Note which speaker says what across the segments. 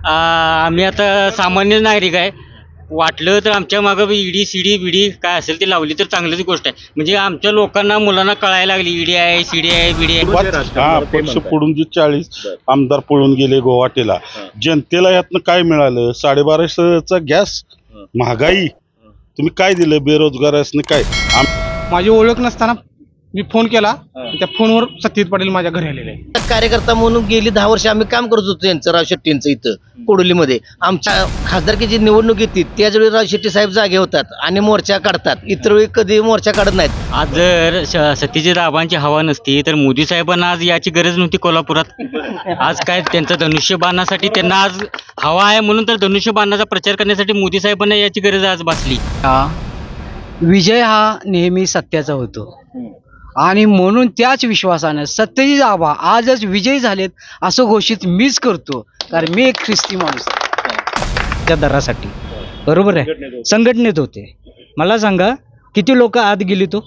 Speaker 1: आम्ही आता सामान्य नागरिक आहे. वाटलं तर आमच्या मागं ईडी सीडी बिडी काय असेल ते लावली तर चांगलीच गोष्ट आहे. म्हणजे आमच्या लोकांना मुलांना कळायला लागली ईडी आहे सीडी आहे बिडी आहे.
Speaker 2: पक्ष पडून जे 40 आमदार पळून गेले गुवाहाटीला, जनतेला यातनं काय मिळालं? 1250चा गॅस, महागाई, तुम्ही काय दिलं बेरोजगारांना काय?
Speaker 3: माझी ओळख नसताना मी फोन केला, त्या फोनवर सत्यजित पाटील माझ्या घरी आलेले आहे.
Speaker 4: कार्यकर्ता म्हणून गेली 10 वर्ष आम्ही काम करत होतो यांचं, राव शेट्टींचं इथं कोडोलीमध्ये. आमच्या खासदारकीची निवडणूक येते त्याचवेळी राव शेट्टी साहेब जागे होतात आणि मोर्चा काढतात. इतर वेळी कधी मोर्चा काढत नाहीत.
Speaker 1: आज जर सत्यजित आबांची हवा नसती तर मोदी साहेबांना आज याची गरज नव्हती कोल्हापुरात. आज काय त्यांचं धनुष्यबाणासाठी त्यांना आज हवा आहे म्हणून तर धनुष्यबाणाचा प्रचार करण्यासाठी मोदी साहेबांना याची गरज आज भासली.
Speaker 5: विजय हा नेहमी सत्याचा होतो आणि म्हणून त्याच विश्वासानं सत्यजित आबा आजच विजयी झालेत असं घोषित मीच करतो. कारण मी एक ख्रिस्ती माणूस त्या दरासाठी बरोबर आहे संघटनेत होते. मला सांगा किती लोक आत गेली तो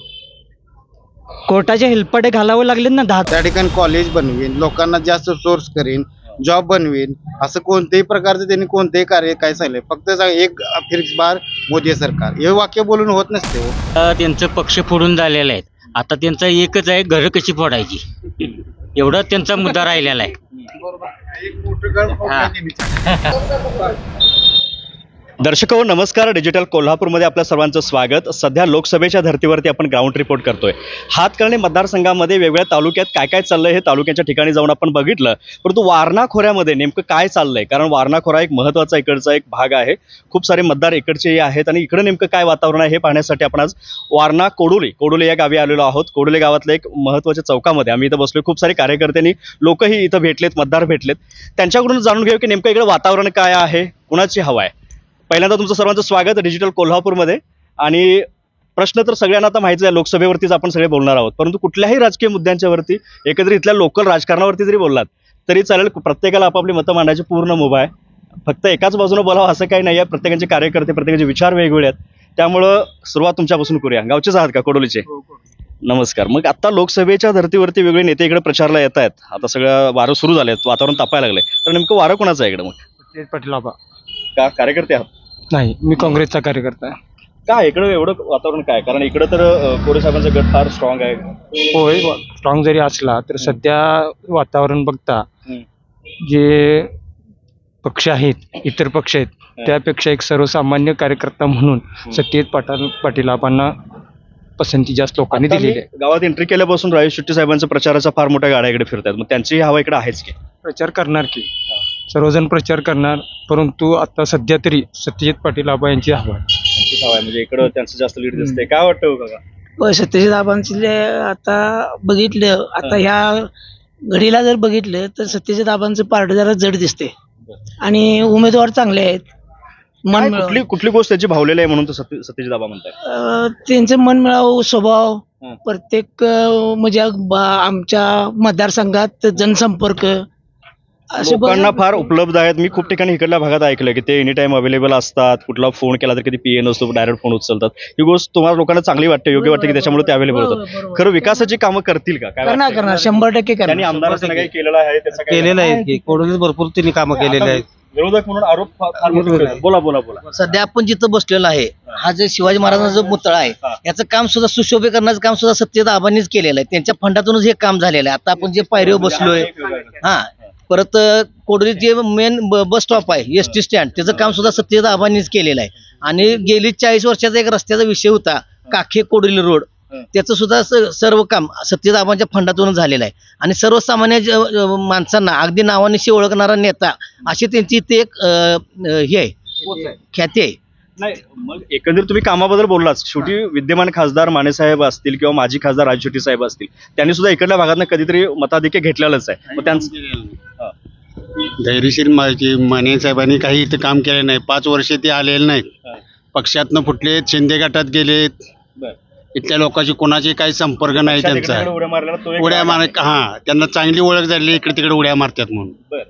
Speaker 5: कोर्टाचे हेलपाटे घालावे लागले ना 10.
Speaker 6: त्या ठिकाणी कॉलेज बनवीन, लोकांना जास्त सोर्स करीन, जॉब बनवीन, असं कोणत्याही प्रकारचं त्यांनी कोणतेही कार्य काय सांगितलं. फक्त एक फिक्स बार मोदी सरकार हे वाक्य बोलून होत नसते.
Speaker 1: त्यांचं पक्ष फोडून झालेलं आहे. आता त्यांचा एकच आहे घरं कशी फोडायची, एवढा त्यांचा मुद्दा राहिलेला आहे.
Speaker 7: दर्शक हो नमस्कार. डिजिटल कोल्हापूरमध्ये आपल्या सर्वांचं स्वागत. सध्या लोकसभेच्या धर्तीवरती आपण ग्राउंड रिपोर्ट करतोय. हातकर्णी मतदारसंघामध्ये वेगवेगळ्या तालुक्यात काय काय चाललंय हे तालुक्याच्या ठिकाणी जाऊन आपण बघितलं. परंतु वारणा खोऱ्यामध्ये नेमकं काय चाललंय, कारण वारणा खोरा एक महत्त्वाचा इकडचा एक भाग आहे. खूप सारे मतदार इकडचे आहेत आणि इकडं नेमकं काय वातावरण आहे हे पाहण्यासाठी आपण आज वारणा कोडोली या गावी आलेलो आहोत. कोडोली गावातल्या एक महत्त्वाच्या चौकामध्ये आम्ही इथं बसलोय. खूप सारे कार्यकर्त्यांनी लोकही इथं भेटलेत, मतदार भेटलेत. त्यांच्याकडून जाणून घेऊ की नेमकं इकडे वातावरण काय आहे, कुणाची हवा आहे. पहिल्यांदा तुमचं सर्वांचं स्वागत डिजिटल कोल्हापूरमध्ये. आणि प्रश्न तर सगळ्यांना आता माहिती आहे, लोकसभेवरतीच आपण सगळे बोलणार आहोत. परंतु कुठल्याही राजकीय मुद्द्यांच्या वरती एकत्रित इथल्या लोकल राजकारणावरती जरी बोललात तरी चालेल. प्रत्येकाला आपापली मतं मांडायची पूर्ण मुभा आहे. फक्त एकाच बाजूने बोलावं असं काही नाही आहे. प्रत्येकाचे कार्यकर्ते, प्रत्येकाचे विचार वेगवेगळे आहेत. त्यामुळं सुरुवात तुमच्यापासून करूया. गावचेच आहात का कोडोलीचे? नमस्कार. मग आता लोकसभेच्या धर्तीवरती वेगळे नेते इकडे प्रचारला येत आहेत. आता सगळं वारं सुरू झाले, वातावरण तापायला लागले. तर नेमकं वारं कोणाचं आहे इकडे? मग
Speaker 3: सत्यजित पाटील आबा.
Speaker 7: का कार्यकर्ते आहात?
Speaker 3: नाही, मी काँग्रेसचा कार्यकर्ता आहे.
Speaker 7: काय इकडं एवढं वातावरण काय? कारण इकडं तर कोरे साहेबांचा गट फार स्ट्रॉंग आहे.
Speaker 3: होय, स्ट्रॉंग जरी असला तर सध्या वातावरण बघता जे पक्ष आहेत, इतर पक्ष आहेत, त्यापेक्षा एक सर्वसामान्य कार्यकर्ता म्हणून सत्यजित पाटील आबांना पसंती जास्त लोकांनी दिलेली आहे.
Speaker 7: गावात एंट्री केल्यापासून राजेश शेट्टी साहेबांचा फार मोठ्या गाड्या इकडे फिरत आहेत. मग त्यांची हवा इकडे आहेच की?
Speaker 3: प्रचार करणार की सर्वजण प्रचार करणार, परंतु आता सध्या तरी सत्यजित पाटील आबा यांची हवा आहे.
Speaker 7: म्हणजे इकडं त्यांचं जास्त लीड दिसतंय. काय वाटतं बघा?
Speaker 8: सत्यजित आबांचे आता बघितलं, आता ह्या घडीला जर बघितलं तर सत्यजित आबांचं पारड जरा जड दिसते आणि उमेदवार चांगले आहेत.
Speaker 7: कुठली गोष्ट त्याची भावलेली आहे म्हणून तर सत्यजित आबा म्हणतात?
Speaker 8: त्यांचं मनमिळावू स्वभाव, प्रत्येक म्हणजे आमच्या मतदारसंघात जनसंपर्क
Speaker 7: लोकांना फार उपलब्ध आहेत. मी खूप ठिकाणी इकडल्या भागात ऐकलं की ते एनी टाइम अवेलेबल असतात. कुठला फोन केला तर कधी पीए नसतो, डायरेक्ट फोन उचलतात. ही गोष्ट तुम्हाला लोकांना चांगली वाटते, योग्य वाटते की त्याच्यामुळे ते अवेलेबल होतात? खरं विकासाची कामं करतील का?
Speaker 8: करणार 100% करणार.
Speaker 7: त्यांनी आमदारांना काही केलेलं आहे? त्याचं
Speaker 3: केलेलं आहे की कोडोलीत भरपूर त्यांनी कामं केलेली आहेत.
Speaker 7: विरोधक म्हणून आरोप बोला.
Speaker 4: सध्या आपण जिथं बसलेलो आहे, हा जे शिवाजी महाराजांचा जो पुतळा आहे याचं काम सुद्धा सुशोभीकरणाचं काम सुद्धा सत्यजित आबांनीच केलेलं आहे. त्यांच्या फंडातूनच हे काम झालेलं आहे. आता आपण जे पायरीवर बसलोय, परत कोडोली जे मेन बस स्टॉप आहे, एसटी स्टँड, त्याचं काम सुद्धा सत्यजित आबांनीच केलेलं आहे. आणि गेली 40 वर्षाचा एक रस्त्याचा विषय होता, काखे कोडोली रोड, त्याचं सुद्धा सर्व काम सत्यजित आबांच्या फंडातून झालेलं आहे. आणि सर्वसामान्य माणसांना अगदी नावानिशी ओळखणारा नेता अशी त्यांची ते एक हे आहे, ख्याती आहे.
Speaker 7: नाही, मग एकंदरीत तुम्ही कामाबद्दल बोललात. शेवटी विद्यमान खासदार मानेसाहेब असतील किंवा माजी खासदार राजेश शेट्टी साहेब असतील, त्यांनी सुद्धा इकडल्या भागात कधीतरी मताधिक्य घेतलेलंच आहे. मग त्यांचं
Speaker 6: धैर्यशील माने साहेबांनी काही इथं काम केलं नाही. 5 वर्ष ते आलेले नाहीत. पक्षातनं फुटलेत, शिंदे गटात गेलेत. इथल्या लोकांची कोणाची काही संपर्क नाही त्यांचा. उड्या मार त्यांना चांगली ओळख झाली, इकडे तिकडे उड्या मारतात म्हणून.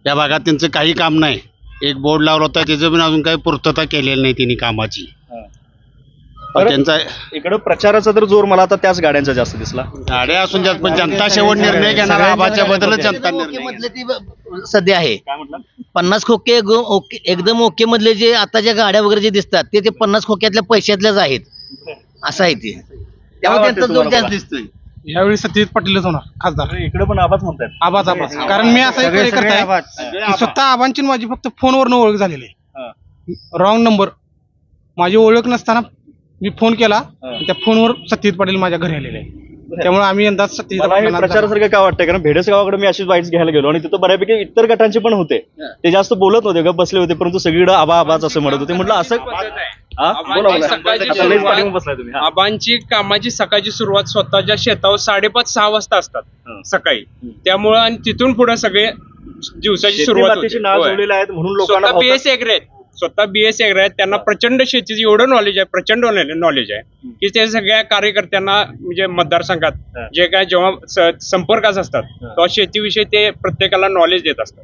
Speaker 6: या भागात त्यांचं काही काम नाही. एक बोर्ड लावला होता, त्याचं पण अजून काही पूर्तता केलेली नाही त्यांनी कामाची. पण त्यांचा
Speaker 7: इकडं प्रचाराचा तर जोर मला आता त्याच गाड्यांचा जास्त दिसला.
Speaker 6: गाड्या असून जात पण जनता शेवट निर्णय घेणार आबाच्या बदलच जनता निर्णय घेणार.
Speaker 4: मधले ती सध्या आहे
Speaker 7: काय म्हटलं?
Speaker 4: 50 खोके एकदम ओके मधले जे आता ज्या गाड्या वगैरे जे दिसतात ते 50 खोक्यातल्या पैशातल्याच आहेत असं आहे ते. त्यामुळे
Speaker 7: वाटतं
Speaker 4: त्यांचा जोर
Speaker 7: तुम्हाला
Speaker 4: जास्त दिसतोय.
Speaker 3: यावेळी सत्यजित पाटीलच होणार खासदार.
Speaker 7: इकडे पण आवाज म्हणतात.
Speaker 3: आबाच कारण मी असं एक कार्यकर्ता आहे की स्वतः आबांची माझी फक्त फोनवरनं ओळख झालेली आहे. रॉंग नंबर माझी ओळख नसताना मी फोन केला आणि त्या फोनवर सत्यजित पाटील माझ्या घरी आलेले आहे. त्यामुळे आम्ही यंदा सत्यजित
Speaker 7: मला हे
Speaker 3: पाटलांना
Speaker 7: प्रचारासारखं काय वाटतंय कारण भेडेस गावाकडे मी अशीच बाईट्स घ्यायला गेलो आणि तिथं बऱ्यापैकी इतर गटांचे पण होते. ते जास्त बोलत नव्हते गप बसले होते परंतु सगळीकडे आबाच असं म्हणत होते. म्हटलं असं हा? बोला, बोला. आता लयच पाठीमागे बसलाय तुम्ही. हा.
Speaker 9: आबांची कामाची सकाळची सुरुवात स्वतःच्या शेतावर 5:30-6 वाजता असतात सकाळी. त्यामुळं आणि तिथून पुढे सगळे दिवसाची सुरुवात
Speaker 7: शेती-मातीची नाळ जोडलेली आहेत म्हणून लोकांना
Speaker 9: स्वतः बीएस एग्रे आहेत. स्वतः बीएस एग्रे आहेत. त्यांना प्रचंड शेतीचं एवढं नॉलेज आहे, प्रचंड नॉलेज आहे की ते सगळ्या कार्यकर्त्यांना म्हणजे मतदारसंघात जे काय जेव्हा संपर्कात असतात तेव्हा शेतीविषयी ते प्रत्येकाला नॉलेज देत असतात.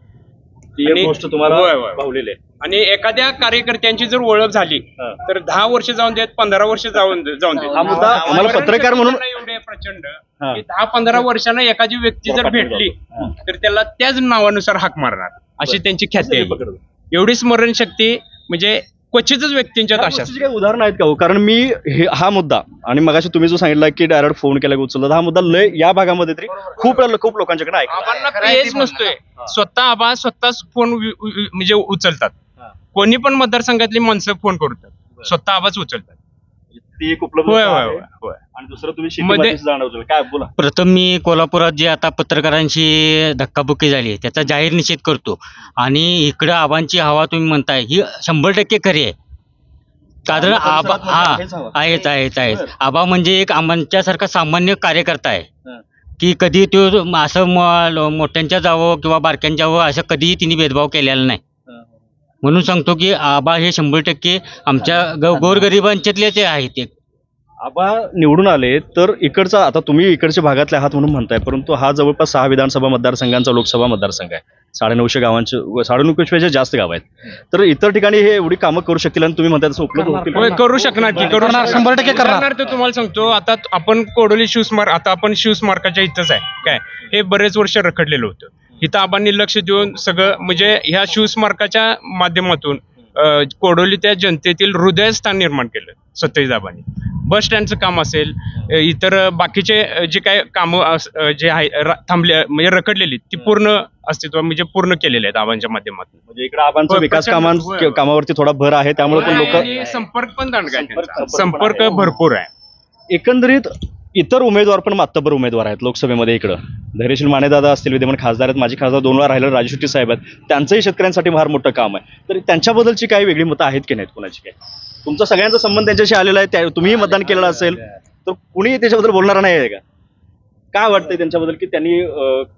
Speaker 7: ती एक
Speaker 9: आणि-
Speaker 7: गोष्ट तुम्हाला
Speaker 9: होय, होय.
Speaker 7: पावलेली आहे.
Speaker 9: आणि एखाद्या कार्यकर्त्यांची जर ओळख झाली तर 10 वर्ष जाऊन देत, 15 वर्ष जाऊन देत.
Speaker 7: हा मुद्दा आम्हाला पत्रकार म्हणून
Speaker 9: एवढे प्रचंड की 10-15 वर्षांना एखादी व्यक्ती जर भेटली तर त्याला त्याच नावानुसार हाक मारणार अशी त्यांची ख्याती आहे. एवढी स्मरणशक्ती म्हणजे क्वचितच व्यक्तींच्यात अशा.
Speaker 7: काही उदाहरण आहेत का हो? कारण मी हा मुद्दा आणि मगाशी तुम्ही जो सांगितला की डायरेक्ट फोन केला उचलला हा मुद्दा लय या भागामध्ये तरी खूप लोकांच्याकडे ऐकला.
Speaker 9: आबांना पेच नसतोय. स्वतः आबा स्वतःच फोन म्हणजे उचलतात. कोणी पण मतदारसंघातली माणसं फोन करतात स्वतः आबाच उचलतात.
Speaker 7: ती एक उपलब्ध
Speaker 9: होय
Speaker 7: आहे.
Speaker 9: होय होय होय.
Speaker 7: आणि दुसरं तुम्ही शेतीमातीचं जाणवलं काय बोला.
Speaker 1: प्रथम मी कोल्हापुरात जे आता पत्रकारांशी धक्काबुक्की झाली त्याचा जाहीर निषेध करतो. आणि इकडं आबांची हवा तुम्ही म्हणताय ही 100% खरी आहे. कारण आबा आहेच. आबा म्हणजे एक आबांच्यासारखा सामान्य कार्यकर्ता आहे की कधी तो असं मोठ्यांच्या जावं किंवा बारक्यांच्या जावं असं कधीही तिने भेदभाव केलेला नाही. म्हणून सांगतो की आबा हे 100% आमच्या गोरगरिबांच्यातलेच आहेत. एक
Speaker 7: आबा निवडून आले तर इकडचा आता तुम्ही इकडच्या भागातले आहात म्हणून म्हणताय परंतु हा जवळपास 6 विधानसभा मतदारसंघांचा लोकसभा मतदारसंघ आहे. 950 गावांचे 950पेक्षा जास्त गाव आहेत. तर इतर ठिकाणी हे एवढी कामं करू शकतील आणि तुम्ही म्हणताय तसं उपलब्ध होतील.
Speaker 9: होय करू शकणार की करू शकणार.
Speaker 3: 100% करणार.
Speaker 9: उदाहरणार्थ तुम्हाला सांगतो आता आपण कोडोली शिवस्मारक आता आपण शिवस्मारकाच्या इथंच आहे काय हे बरेच वर्ष रखडलेलं होतं. इथं आबांनी लक्ष देऊन सगळं म्हणजे ह्या शिवस्मारकाच्या माध्यमातून कोडोली त्या जनतेतील हृदयस्थान निर्माण केलं सत्यजित आबांनी. बस स्टँडचं काम असेल इतर बाकीचे जे काही कामं जे आहे थांबले म्हणजे रखडलेली ती पूर्ण अस्तित्व म्हणजे पूर्ण केलेले आहेत आबांच्या माध्यमातून.
Speaker 7: म्हणजे इकडे आबांचा विकास कामावरती थोडा भर आहे त्यामुळे पण लोक
Speaker 9: संपर्क पण दांडगा आहे त्यांचा. संपर्क भरपूर आहे.
Speaker 7: एकंदरीत इतर उमेदवार पण मातब्बर उमेदवार आहेत लोकसभेमध्ये. इकडं धैर्यशील मानेदादा असतील विद्यमान खासदार आहेत. माजी खासदार 2 वेळा राहिले राजू शेट्टी साहेब आहेत. त्यांचंही शेतकऱ्यांसाठी फार मोठं काम आहे. तर त्यांच्याबद्दलची काही वेगळी मतं आहेत की नाहीत कोणाची काय? तुमचा सगळ्यांचा संबंध त्यांच्याशी आलेला आहे. तुम्हीही मतदान केलेलं असेल तर कुणी त्याच्याबद्दल बोलणार नाही आहे का? काय वाटतंय त्यांच्याबद्दल की त्यांनी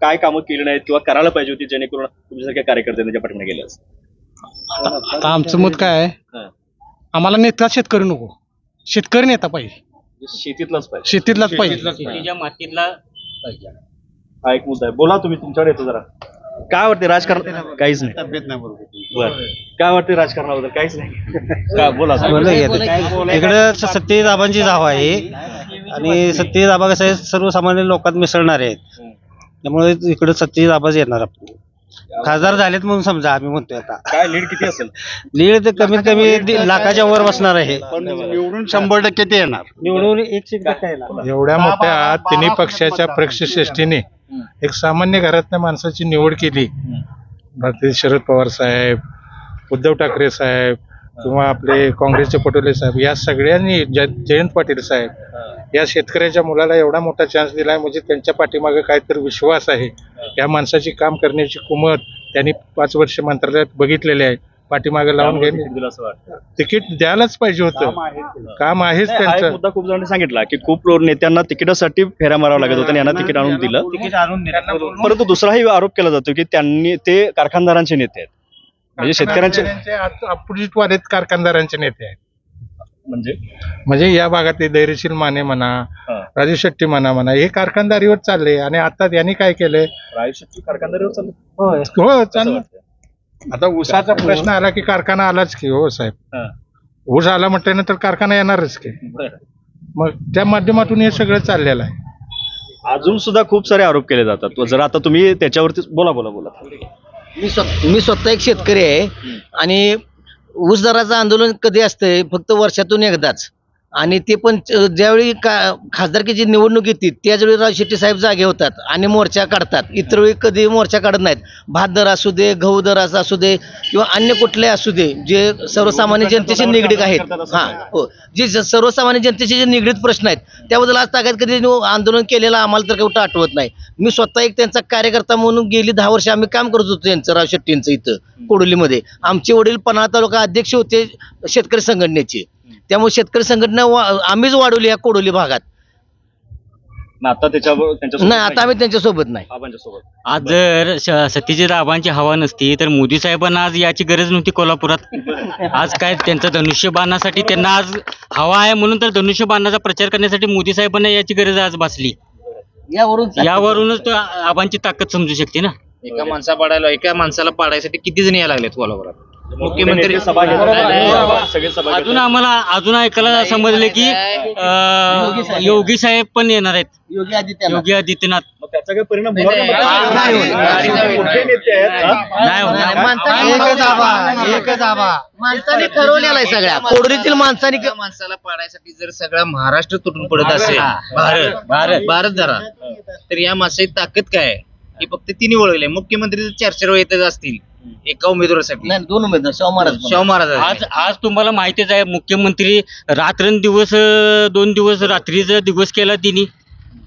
Speaker 7: काय कामं केली नाहीत किंवा करायला पाहिजे होती जेणेकरून तुमच्यासारख्या कार्यकर्ते त्यांच्या पाठीमागे गेले असते?
Speaker 3: आता आमचं मत काय आहे आम्हाला नेता शेतकरी नको, शेतकरी नेता पाहिजे.
Speaker 7: शेतीतलाच पाहिजे.
Speaker 3: शेतीतलाच पाहिजे.
Speaker 1: शेतीच्या मातीतला पाहिजे.
Speaker 7: हा एक मुद्दा आहे. बोला तुम्ही तुमच्याकडे येतो जरा. काय वाटते राजकारण? काहीच नाही.
Speaker 6: तब्येत नाही बरोबर.
Speaker 7: बरं काय वाटते राजकारणाबद्दल? काहीच नाही. काय बोला.
Speaker 10: इकडे सत्यजित आबांची हवा आहे आणि सत्यजित आबा कसं आहे सर्वसामान्य लोकात मिसळणारे आहेत. त्यामुळे इकडे सत्यजित आबाच येणार. आपण खासदार झालेत म्हणून समजा आम्ही म्हणतोय. आता
Speaker 7: काय लीड किती असेल?
Speaker 10: लीड तर कमीत कमी लाखाच्या वर बसणार आहे.
Speaker 6: पण निवडून 100% ते येणार.
Speaker 10: निवडून 1% येणार.
Speaker 3: एवढ्या मोठ्या तिन्ही पक्षाच्या पक्षश्रेष्ठीने एक सामान्य घरातल्या माणसाची निवड केली. भारतीय शरद पवार साहेब, उद्धव ठाकरे साहेब किंवा आपले काँग्रेसचे पटोले साहेब या सगळ्यांनी जयंत पाटील साहेब या शेतकऱ्याच्या मुलाला एवढा मोठा चान्स दिलाय म्हणजे त्यांच्या पाठीमागे काहीतरी विश्वास आहे. या माणसाची काम करण्याची कुमत त्यांनी 5 वर्ष मंत्रालयात बघितलेले आहे. पाठीमागे लावून घेणे तिकीट द्यायलाच पाहिजे होतं. काम आहेच
Speaker 7: हा एक
Speaker 3: त्यांचं.
Speaker 7: मुद्दा खूप जणांनी सांगितला की खूप नेत्यांना तिकिटासाठी फेऱ्या मारावं लागत होतं आणि यांना तिकीट आणून दिलं. परंतु दुसराही आरोप केला जातो की त्यांनी ते कारखानदारांचे नेते आहेत म्हणजे शेतकऱ्यांचे
Speaker 3: अपोजिट वालेत कारखानदारांचे नेते आहेत.
Speaker 7: म्हणजे
Speaker 3: म्हणजे या भागातले धैर्यशील माने म्हणा, राजू शेट्टी म्हणा हे कारखानदारीवर चालले. आणि आता त्यांनी काय केलंय
Speaker 7: कारखानदारीवर चालू
Speaker 3: हो चाललं. आता ऊसाचा प्रश्न आला की कारखाना आलाच की हो साहेब.
Speaker 11: ऊस आला म्हटल्यानंतर कारखाना येणारच की. मग त्या माध्यमातून हे सगळं चाललेलं आहे.
Speaker 7: अजून सुद्धा खूप सारे आरोप केले जातात. जर आता तुम्ही त्याच्यावरती बोला.
Speaker 4: मी स्वतः एक शेतकरी आहे आणि ऊस दराचं आंदोलन कधी असतंय फक्त वर्षातून एकदाच, आणि ते पण ज्यावेळी खासदारकीची निवडणूक येते त्याचवेळी राव शेट्टी साहेब जागे होतात आणि मोर्चा काढतात. इतर वेळी कधी मोर्चा काढत नाहीत. भात दर असू दे, गहू दर असू दे किंवा अन्य कुठले असू दे जे सर्वसामान्य जनतेशी निगडीत आहेत, हो, जे सर्वसामान्य जनतेशी जे निगडीत प्रश्न आहेत त्याबद्दल आज तागायत कधी आंदोलन केलेलं आम्हाला तर कुठं आठवत नाही. मी स्वतः एक त्यांचा कार्यकर्ता म्हणून गेली 10 वर्ष आम्ही काम करत होतो त्यांचं, राव शेट्टींचं इथं कोडोलीमध्ये. आमचे वडील पन्हाळा तालुका अध्यक्ष होते शेतकरी संघटनेचे, त्यामुळे शेतकरी संघटना आम्हीच वाढवली या कोडोली भागात.
Speaker 7: आता
Speaker 4: नाही, आता आम्ही त्यांच्यासोबत नाही.
Speaker 1: आज जर सत्यजित आबांची हवा नसती तर मोदी साहेबांना आज याची गरज नव्हती कोल्हापुरात. आज काय त्यांचं धनुष्यबाणासाठी त्यांना आज हवा आहे म्हणून तर धनुष्यबाणाचा प्रचार करण्यासाठी मोदी साहेबांना याची गरज आज भासली. यावरूनच तो आबांची ताकद समजू शकते ना.
Speaker 12: एका माणसाला पाडायसाठी किती जण यायला लागलेत कोल्हापुरात. मुख्यमंत्री
Speaker 1: अजून ऐकायला समजले की योगी साहेब पण येणार आहेत, योगी आदित्यनाथ.
Speaker 7: त्याचा काही परिणाम
Speaker 4: माणसाने ठरवलेला आहे सगळ्या कोडोलीतील
Speaker 12: माणसाला पाडायसाठी जर सगळा महाराष्ट्र तुटून पडत असेल, भारत जरा, तर या माणसाची ताकद काय आहे ही फक्त तिने ओळखले. मुख्यमंत्री 4-4 वेळ येतच असतील एका उमेदवारासाठी.
Speaker 4: 2 उमेदवार शाहू महाराज.
Speaker 1: आज तुम्हाला माहितीच आहे मुख्यमंत्री रात्रंदिवस 2 दिवस रात्रीचा दिवस केला तिने.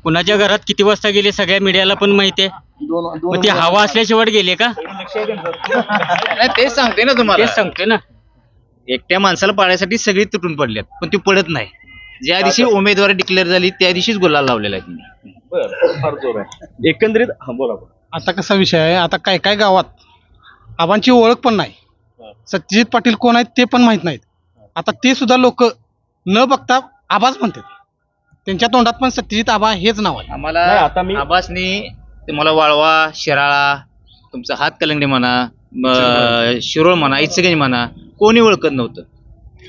Speaker 1: कुणाच्या घरात किती वाजता गेले सगळ्या मीडियाला पण माहिती आहे. मग ती हवा असल्याशिवाय गेले का?
Speaker 12: तेच सांगते ना तुम्हाला,
Speaker 1: तेच सांगते ना.
Speaker 12: एकट्या माणसाला पाडायसाठी सगळी तुटून पडल्यात पण ती पडत नाही. ज्या दिवशी उमेदवारी डिक्लेअर झाली त्या दिवशीच गुलाल लावलेला आहे तिने.
Speaker 7: फार जोर आहे एकंदरीत. बोला.
Speaker 11: आता कसा विषय आहे, आता काय काय गावात आबांची ओळख पण नाही, सत्यजित पाटील कोण आहेत ते पण माहित नाहीत. आता ते सुद्धा लोक न बघता आबाच म्हणतात. त्यांच्या तोंडात पण सत्यजित आबा हेच नाव आहे.
Speaker 12: आम्हाला आबासनी तुम्हाला वाळवा, शिराळा, तुमचा हातकलंगडी म्हणा, शिरोळ म्हणा, इचगंज म्हणा, कोणी ओळखत नव्हतं.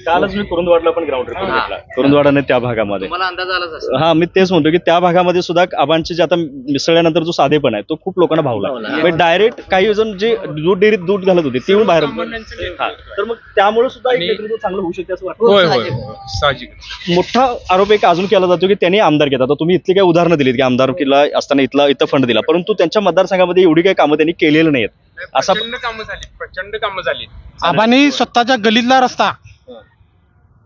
Speaker 7: कालच मी कुरुंदवाडला पण ग्राउंड रिपोर्ट घेतला. कुरुंदवाडाने त्या भागामध्ये
Speaker 12: मला अंदाज आलाच असेल.
Speaker 7: हा, मी तेच म्हणतो की त्या भागामध्ये सुद्धा आबांचे जे आता मिसळल्यानंतर जो साधेपण आहे तो खूप लोकांना भावला. डायरेक्ट काही जण जे दूध डेअरीत दूध घालत होते ते बाहेर. तर मग त्यामुळे सुद्धा एक नेतृत्व चांगलं होऊ शकते असं वाटतं. मोठा आरोप एक अजून केला जातो की त्यांनी आमदार घेतात. आता तुम्ही इथली काही उदाहरणं दिलीत की आमदारकीला असताना इथं फंड दिला, परंतु त्यांच्या मतदारसंघामध्ये एवढी काही कामं त्यांनी केलेली नाहीत. असा
Speaker 9: प्रचंड कामं झाली.
Speaker 11: आबांनी स्वतःच्या गल्लीतला रस्ता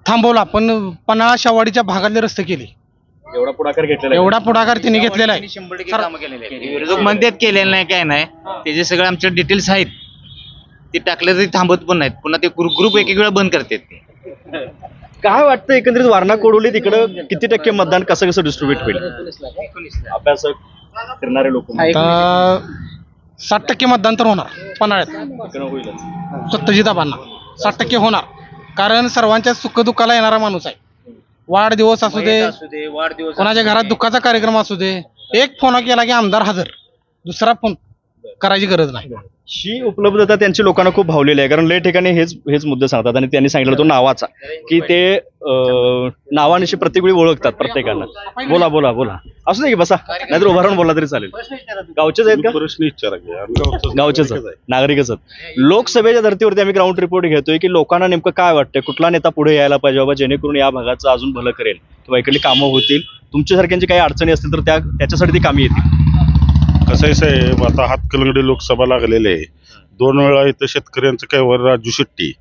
Speaker 11: थांबवला, पण पन्हाळा शेवाडीच्या भागातले रस्ते केले.
Speaker 7: एवढा
Speaker 11: पुढाकार त्यांनी घेतलेला आहे.
Speaker 12: 100% कामं केलेली आहेत. विरोधक म्हणतात केलेलं नाही, काय नाही, त्याचे सगळे आमचे डिटेल्स आहेत. ते टाकले तरी थांबत पण नाहीत, पुन्हा ते ग्रुप एक वेळा बंद करतात. ते
Speaker 7: काय वाटतं एकंदरीत वारणा कोडोली तिकडं किती टक्के मतदान कसं डिस्ट्रीब्युट होईल? अभ्यासक फिरणारे लोक
Speaker 11: 60% मतदान तर होणार पन्हाळ्यात. सत्यजित आबांना 60% होणार, कारण सर्वांच्या सुखदुःखाला येणारा माणूस आहे. वाढदिवस असू दे, कोणाच्या घरात दुःखाचा कार्यक्रम असू दे, एक फोन केला की आमदार हजर, दुसरा फोन करायची गरज नाही.
Speaker 7: ही उपलब्धता त्यांची लोकांना खूप भावलेली आहे, कारण लय ठिकाणी हेच मुद्दे सांगतात. आणि त्यांनी सांगितलं तो नावाचा की ते नावानिशी प्रत्येक वेळी ओळखतात प्रत्येकांना. बोला असू दे की बसा, नाहीतर उभा राहून बोला तरी चालेल. गावचेच आहेत का?
Speaker 2: प्रश्न विचारा.
Speaker 7: गावचेच नागरिकच आहेत. लोकसभेच्या धर्तीवरती आम्ही ग्राउंड रिपोर्ट घेतोय की लोकांना नेमकं काय वाटतंय, कुठला नेता पुढे यायला पाहिजे बाबा जेणेकरून या भागाचं अजून भलं करेल किंवा इकडली कामं होतील, तुमच्यासारख्यांची काही अडचणी असतील तर त्याच्यासाठी ती कामी येतील.
Speaker 2: कसं आहे साहेब, आता हातकलंगडी लोकसभा लागलेले आहे. 2 वेळा इथं शेतकऱ्यांचं काय वर राजू शेट्टी,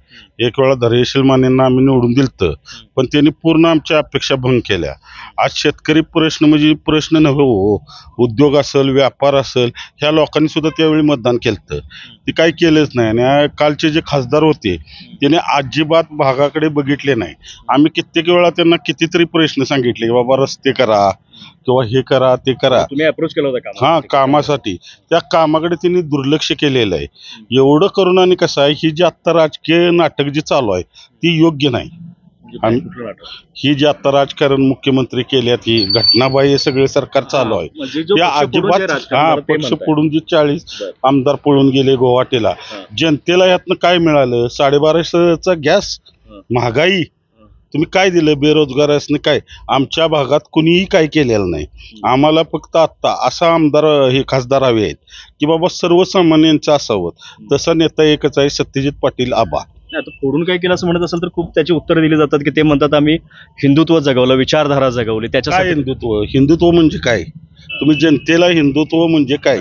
Speaker 2: 1 वेळा धैर्यशील मानेंना आम्ही निवडून दिलतं, पण त्यांनी पूर्ण आमच्या अपेक्षा भंग केल्या. आज शेतकरी प्रश्न म्हणजे प्रश्न नव्हे हो, उद्योग असेल, व्यापार असेल, ह्या लोकांनी सुद्धा त्यावेळी मतदान केलं. ते काही केलंच नाही. आणि कालचे जे खासदार होते त्याने अजिबात भागाकडे बघितले नाही. आम्ही कित्येक वेळा त्यांना कितीतरी प्रश्न सांगितले की बाबा रस्ते करा किंवा हे करा ते करा.
Speaker 7: तुम्ही अप्रोच केला होता का?
Speaker 2: हा, कामासाठी. त्या कामाकडे त्यांनी दुर्लक्ष केलेलं आहे. एवढं करून आणि कसं आहे, ही जी आत्ता राजकीय नाटक जी चालू आहे ती योग्य नाही. आणि ही जी आता राजकारण मुख्यमंत्री केल्यात, ही घटनाबाह्य सगळे सरकार चालू आहे. त्या अजिबात पक्ष पडून जे 40 आमदार पळून गेले गुवाहाटीला, जनतेला यातनं काय मिळालं? 1250चा गॅस, महागाई, तुम्ही काय दिलं बेरोजगारासने? काय आमच्या भागात कुणीही काय केलेलं नाही. आम्हाला फक्त आत्ता असा आमदार हे खासदार हवे आहेत की बाबा सर्वसामान्यांचं असावं. तसा नेता एकच आहे, सत्यजित पाटील आबा.
Speaker 7: नाही, आता फोडून काय केलं असं म्हणत असेल तर खूप त्याची उत्तरं दिली जातात की ते म्हणतात आम्ही हिंदुत्व जगवलं, विचारधारा जगवली.
Speaker 2: काय
Speaker 7: त्याच्यासाठी
Speaker 2: हिंदुत्व म्हणजे काय? तुम्ही जनतेला हिंदुत्व म्हणजे काय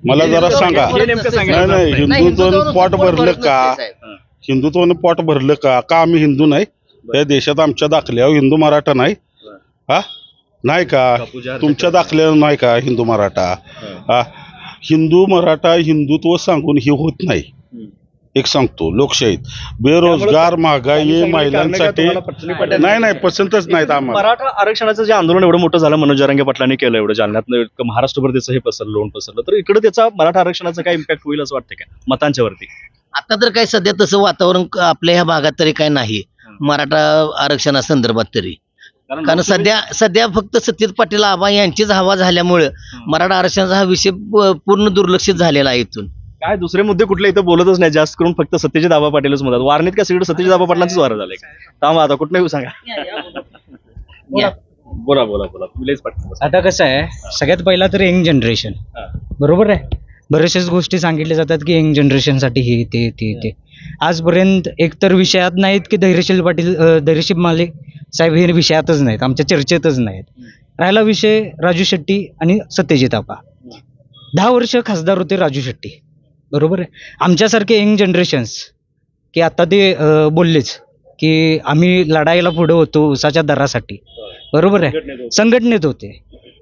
Speaker 2: मला जरा सांगा.
Speaker 7: हे नेमकं सांगा.
Speaker 2: नाही हिंदुत्वानं पोट भरलं का? हिंदुत्वानं पोट भरलं का आम्ही हिंदू नाही? या देशात आमच्या दाखल्यावर हिंदू मराठा नाही हा नाही का? तुमच्या दाखल्यावर नाही का हिंदू मराठा? हा हिंदू मराठा हिंदुत्व सांगून हे होत नाही. एक सांगतो, लोकशाहीत बेरोजगार, महागाई, महिलांसाठी नाही पसंतच नाहीत आम्हाला.
Speaker 7: मराठा आरक्षणाचं जे आंदोलन एवढं मोठं झालं, मनोज जरांगे पाटलांनी केलं, एवढं जालन्यात इतकं महाराष्ट्रभर त्याचं हे पसरलं, लोण पसरलं, तर इकडे त्याचा मराठा आरक्षणाचा काय इम्पॅक्ट होईल असं वाटतं का मतांच्या वरती?
Speaker 4: आता तर काय सध्या तसं वातावरण आपल्या ह्या भागात तरी काय नाही मराठा आरक्षणासंदर्भात तरी. कारण सध्या फक्त सत्यजित पाटील आबा यांचीच हवा झाल्यामुळे मराठा आरक्षणाचा हा विषय पूर्ण दुर्लक्षित झालेला आहे. इथून
Speaker 7: काय दुसरे मुद्दे कुठले इथं बोलतच नाही, जास्त करून फक्त सत्यजित आबा पाटीलच म्हणतात. वारणीत का सगळं सत्यजित आबा पाटलांचंच वारं झालंय? थांबा आता कुठं सांगा. बोला बोला बोला तुम्ही पाटील.
Speaker 3: आता कसं आहे, सगळ्यात पहिला तर यंग जनरेशन, बरोबर आहे. बऱ्याचशाच गोष्टी सांगितल्या जातात की यंग जनरेशनसाठी हे ते आजपर्यंत एकतर विषयात नाहीत की धैर्यशील माले साहेब हे विषयातच नाहीत, आमच्या चर्चेतच नाहीत. राहिला विषय राजू शेट्टी आणि सत्यजित आबा. 10 वर्ष खासदार होते राजू शेट्टी, बरोबर आहे. आमच्यासारखे यंग जनरेशन्स की आता ते बोललेच की आम्ही लढाईला पुढे होतो ऊसाच्या दरासाठी, बरोबर आहे. संघटनेत होते.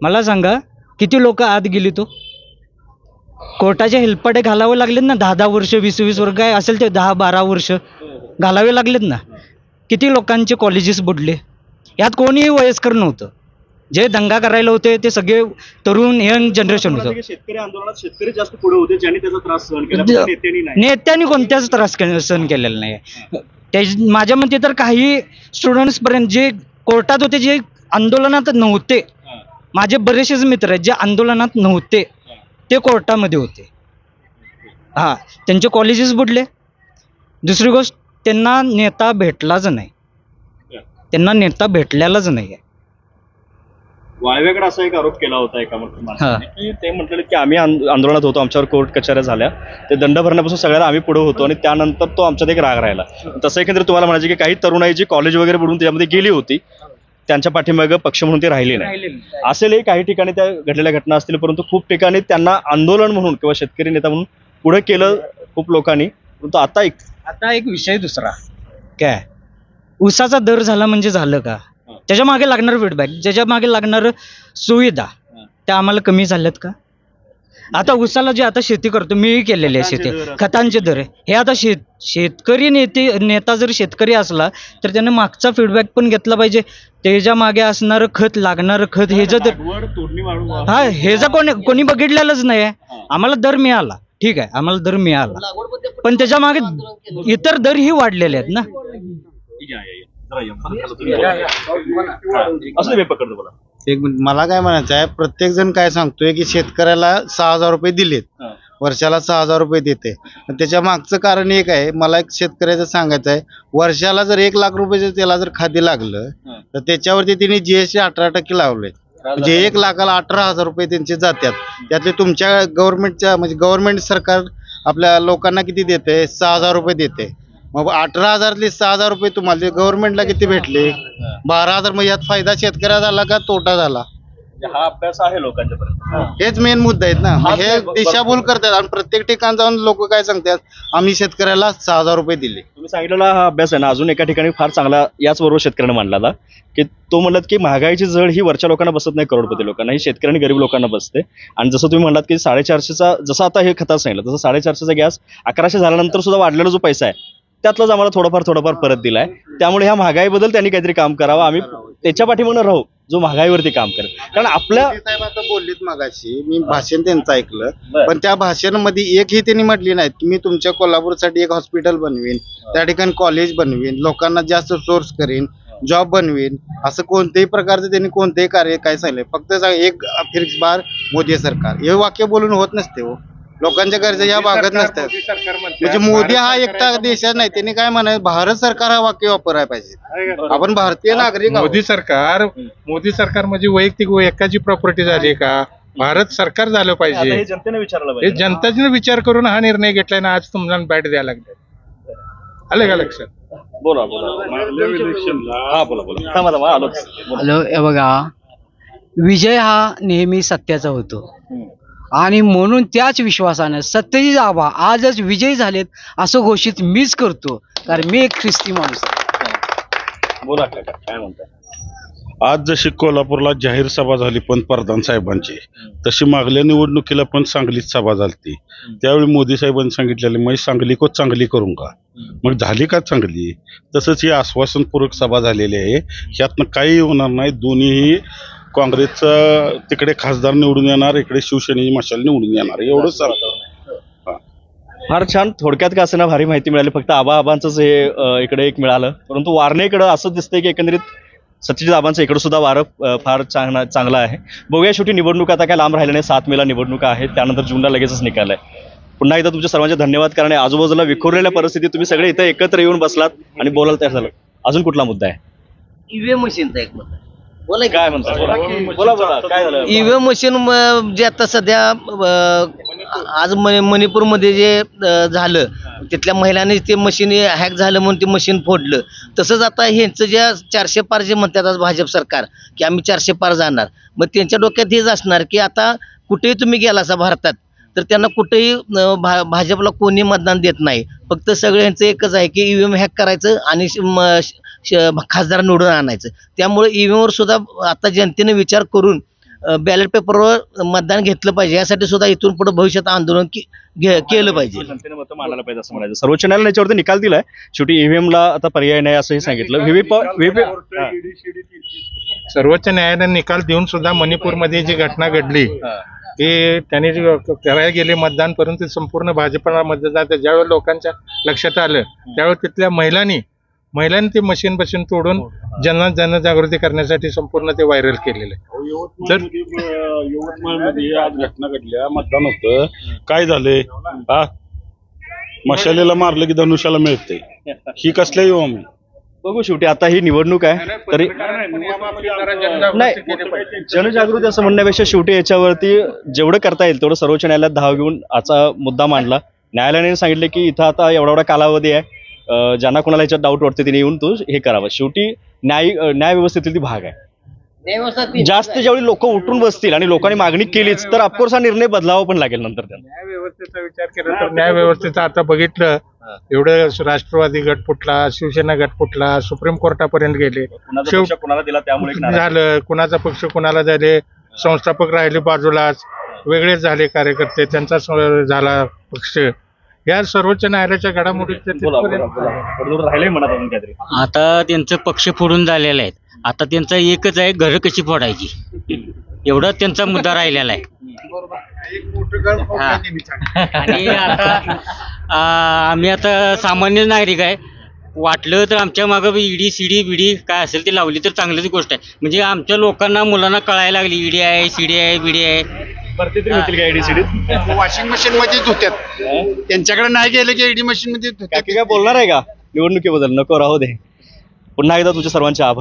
Speaker 3: मला सांगा किती लोक आत गेली तो? कोर्टाचे हेलपाटे घालावे लागलेत ना, 10 वर्ष 20 वर्ष काय असेल ते 10-12 वर्ष घालावे लागलेत ना. किती लोकांचे कॉलेजेस बुडले. यात कोणीही वयस्कर नव्हतं. जे दंगा करायला होते ते सगळे तरुण यंग जनरेशन होतं.
Speaker 7: शेतकरी आंदोलनात शेतकरी जास्त पुढे होते, ज्यांनी त्याचा त्रास सहन केला,
Speaker 3: नेत्यांनी कोणत्याच त्रास सहन केलेला नाही. माझ्या मते तर काही स्टुडंट्स पर्यंत जे कोर्टात होते, जे आंदोलनात नव्हते, माझे बरेचसेच मित्र आहेत जे आंदोलनात नव्हते ते कोर्टामध्ये होते. हा त्यांचे कॉलेजेस बुडले. दुसरी गोष्ट, त्यांना नेता भेटलाच नाही, त्यांना नेता भेटलेलाच नाही.
Speaker 7: वाळव्याकडे असा एक आरोप केला होता एका माणसाने की ते म्हटलं की आम्ही आंदोलनात होतो, आमच्यावर कोर्ट कचऱ्या झाल्या, ते दंड भरण्यापासून सगळ्याला आम्ही पुढे होतो आणि त्यानंतर तो आमच्यात एक राग राहिला. तसं एकंदरीत तुम्हाला म्हणायचे की काही तरुणाई जी कॉलेज वगैरे बुडून त्याच्यामध्ये गेली होती, त्यांच्या पाठीमागे पक्ष म्हणून ते राहिले नाही. असेलही काही ठिकाणी त्या घडलेल्या घटना असतील, परंतु खूप ठिकाणी त्यांना आंदोलन म्हणून किंवा शेतकरी नेता म्हणून पुढे केलं खूप लोकांनी. परंतु आता
Speaker 3: एक विषय दुसरा काय, ऊसाचा दर झाला म्हणजे झालं का? त्याच्या मागे लागणार फीडबॅक, ज्याच्या मागे लागणार सुविधा त्या आम्हाला कमी झाल्यात का? आता ऊसाला जे आता शेती करतो, मीही केलेली आहे शेती, खतांचे दर आहे हे आता शेतकरी नेता जर शेतकरी असला तर त्याने मागचा फीडबॅक पण घेतला पाहिजे. त्याच्या मागे असणारं खत, लागणारं खत, हे जर हा हे जर कोणी बघितलेलंच नाही. आम्हाला दर मिळाला, ठीक आहे, आम्हाला दर मिळाला, पण त्याच्या मागे इतर दरही वाढलेले आहेत ना.
Speaker 10: एक मिनिट, मला काय म्हणायचं आहे, प्रत्येक जण काय सांगतोय की शेतकऱ्याला 6,000 रुपये दिलेत, वर्षाला 6,000 रुपये देते. त्याच्या मागचं कारण एक आहे, मला एक शेतकऱ्याचं सांगायचं आहे, वर्षाला जर 1 लाख रुपये जर त्याला जर खाते लागलं तर त्याच्यावरती त्यांनी GST 18% लावले. म्हणजे 1 लाखाला 18,000 रुपये त्यांचे जातात. त्यातले तुमच्या गव्हर्नमेंटच्या म्हणजे गव्हर्नमेंट सरकार आपल्या लोकांना किती देते? 6,000 रुपये देते. मग 18,000तले 6,000 रुपये तुम्हाला गव्हर्नमेंटला किती भेटले? 12,000. मग यात फायदा शेतकऱ्याला झाला का तोटा झाला?
Speaker 7: हा अभ्यास आहे लोकांच्यापर्यंत,
Speaker 10: हेच मेन मुद्दा आहेत ना. हे दिशाभूल करतात आणि प्रत्येक ठिकाणी जाऊन लोक काय सांगतात, आम्ही शेतकऱ्याला 6,000 रुपये दिले.
Speaker 7: तुम्ही सांगितलेला हा अभ्यास आहे ना, अजून एका ठिकाणी फार चांगला याच बरोबर शेतकऱ्यांना मांडला की तो म्हणलात की महागाईची जड ही वरच्या लोकांना बसत नाही, करोडपती लोकांना, ही शेतकरी आणि गरीब लोकांना बसते. आणि जसं तुम्ही म्हणलात की 450चा जसं आता हे खतात सांगितलं तसं 450चा गॅस 1100 झाल्यानंतर सुद्धा वाढलेला जो पैसा आहे त्यातलाच आम्हाला थोडाफार परत दिलाय. त्यामुळे ह्या महागाईबद्दल त्यांनी काहीतरी काम करावं, आम्ही त्याच्या पाठीमागे राहू जो महागाईवरती काम करेल. कारण आपल्या
Speaker 10: साहेब आता बोललीत मगाशी, मी भाषण त्यांचं ऐकलं, पण त्या भाषणामध्ये एकही त्यांनी म्हटली नाही की मी तुमच्या कोल्हापूरसाठी एक हॉस्पिटल बनवीन, त्या ठिकाणी कॉलेज बनवीन, लोकांना जास्त सोर्स करीन, जॉब बनवीन, असं कोणत्याही प्रकारचं त्यांनी कोणतेही कार्य काय सांगितलं. फक्त एक फिक्स बार मोदी सरकार हे वाक्य बोलून होत नसते हो.
Speaker 6: लोकांच्या गरजा ह्या भागत नसतात. म्हणजे मोदी हा एकटा देशात नाही, त्यांनी काय म्हणायचं, भारत सरकार हा वाक्य वापरायला पाहिजे. आपण भारतीय नागरिक आहोत.
Speaker 13: मोदी सरकार म्हणजे वैयक्तिक एकाची प्रॉपर्टी झाली का? भारत सरकार झालं
Speaker 7: आता
Speaker 13: पाहिजे.
Speaker 7: हे जनतेने विचारलं
Speaker 13: हे
Speaker 7: पाहिजे.
Speaker 13: जनतेने विचार करून हा निर्णय घेतलाय ना, आज तुम्हाला बॅट द्यायला लागले. आलं का लक्षात?
Speaker 7: बोला हा बोला थांबा आलोच.
Speaker 5: हॅलो, हे बघा, विजय हा नेहमी सत्याचा होतो आणि म्हणून त्याच विश्वासानं सत्यजित आबा आजच विजयी झालेत असं घोषित मीच करतो, कारण मी एक ख्रिस्ती माणूस आहे.
Speaker 7: बोला काका, काय म्हणताय?
Speaker 2: आज जशी कोल्हापूरला जाहीर सभा झाली पंतप्रधान साहेबांची, तशी मागल्या निवडणुकीला पण सांगलीत सभा झाली. त्यावेळी मोदी साहेबांनी सांगितलेले मी सांगली को चांगली करू का, मग झाली का चांगली? तसंच ही आश्वासनपूर्वक सभा झालेली आहे. ह्यातनं काही होणार नाही. दोन्हीही काँग्रेसचं तिकडे खासदार निवडून येणार, इकडे शिवसेनेची मशाल निवडून येणार, एवढंच सांगतो.
Speaker 7: फार छान, थोडक्यात का असं भारी माहिती मिळाली. फक्त आबांचंच हे इकडे एक मिळालं, परंतु वारणेकडं असं दिसतंय की एकंदरीत सत्यजित आबांचं इकडं सुद्धा वारं फार चांगलं आहे. बघूया, शेवटी निवडणूक आता काय लांब राहिल्या नाही. 7 मेला निवडणुका आहेत, त्यानंतर जूनला लगेचच निकाल आहे. पुन्हा एकदा तुमच्या सर्वांचे धन्यवाद, कारण आजूबाजूला विखुरलेल्या परिस्थितीत तुम्ही सगळे इथं एकत्र येऊन बसलात आणि बोलायला तयार झालं. अजून कुठला मुद्दा आहे?
Speaker 4: ईव्हीएम मशीनचा एक मुद्दा बोला.
Speaker 7: काय म्हणता? बोला काय झालं?
Speaker 4: ईव्हीएम मशीन जे आता सध्या आज मणिपूरमध्ये जे झालं, तिथल्या महिलांनी ते मशीन हॅक झालं म्हणून ते मशीन फोडलं. तसंच आता ह्यांचं ज्या 400 पार जे म्हणतात आज भाजप सरकार की आम्ही 400 पार जाणार, मग त्यांच्या डोक्यात हेच असणार की आता कुठेही तुम्ही गेला असा भारतात तर त्यांना कुठेही भाजपला कोणी मतदान देत नाही. फक्त सगळं ह्यांचं एकच आहे की ईव्हीएम हॅक करायचं आणि खासदार निवडून आणायचं. त्यामुळे ईव्हीएमवर सुद्धा आता जनतेने विचार करून बॅलेट पेपरवर मतदान घेतलं पाहिजे. यासाठी सुद्धा इथून पुढे भविष्यात आंदोलन केलं पाहिजे.
Speaker 7: जनतेने मतं मांडायला पाहिजे असं म्हणायचं. सर्वोच्च न्यायालयाने याच्यावरती निकाल दिलाय. शेवटी ईव्हीएमला आता पर्याय नाही असंही सांगितलं.
Speaker 13: सर्वोच्च न्यायालयाने निकाल देऊन सुद्धा मणिपूरमध्ये जी घटना घडली, ते त्यांनी जे करायला गेले मतदान, परंतु संपूर्ण भाजपला मतदान ज्यावेळी लोकांच्या लक्षात आलं त्यावेळी तिथल्या महिलांनी ते मशीन तोडून जनजागृती करण्यासाठी संपूर्ण ते व्हायरल केलेलं आहे.
Speaker 2: यवतमाळमध्ये आज घटना घडल्या, मतदान होतं, काय झालंय? मशालीला मारलं की धनुष्याला मिळते. ही कसल्या येऊ आम्ही?
Speaker 7: बघू, शेवटी आता ही निवडणूक आहे तरी नाही, जनजागृती असं म्हणण्यापेक्षा शेवटी याच्यावरती जेवढं करता येईल तेवढं सर्वोच्च न्यायालयात धाव घेऊन आजचा मुद्दा मांडला. न्यायालयाने सांगितले की इथं आता एवढा कालावधी आहे, ज्यांना कोणाला याच्यात डाऊट वाटते तिने येऊन तो हे करावं. शेवटी न्याय व्यवस्थेतील ती भाग आहे. जास्त ज्यावेळी लोक उठून बसतील आणि लोकांनी मागणी केलीच तर ऑफकोर्स हा निर्णय बदलावा पण लागेल नंतर.
Speaker 13: न्याय व्यवस्थेचा विचार केला तर न्याय व्यवस्थेचं आता बघितलं, एवढं राष्ट्रवादी गट फुटला, शिवसेना गट फुटला, सुप्रीम कोर्टापर्यंत गेले,
Speaker 7: कोणाला दिला त्यामुळे
Speaker 13: झालं, कुणाचा पक्ष कुणाला झाले, संस्थापक राहिले बाजूलाच, वेगळेच झाले कार्यकर्ते, त्यांचा झाला पक्ष. या सर्वोच्च न्यायालयाच्या घडामोडी
Speaker 1: आता त्यांचं पक्ष फोडून झालेलं आहे. आता त्यांचा एकच आहे, घरं कशी फोडायची, एवढाच त्यांचा मुद्दा राहिलेला आहे. आणि आता आम्ही आता सामान्य नागरिक आहे, वाटलं तर आमच्या मागं ईडी सीडी बिडी काय असेल ते लावली तर चांगलीच गोष्ट आहे. म्हणजे आमच्या लोकांना मुलांना कळायला लागली ईडी आहे, सीडी आहे, बिडी आहे.
Speaker 6: वॉशिंग मशीन मध्ये धुत्यात, त्यांच्याकडे नाही गेले की ईडी मशीन मध्ये धुत्यात.
Speaker 7: काय बोलणार आहे का निवडणुकीबद्दल? नको, राहू दे. पुन्हा एकदा तुमच्या सर्वांचे आभार.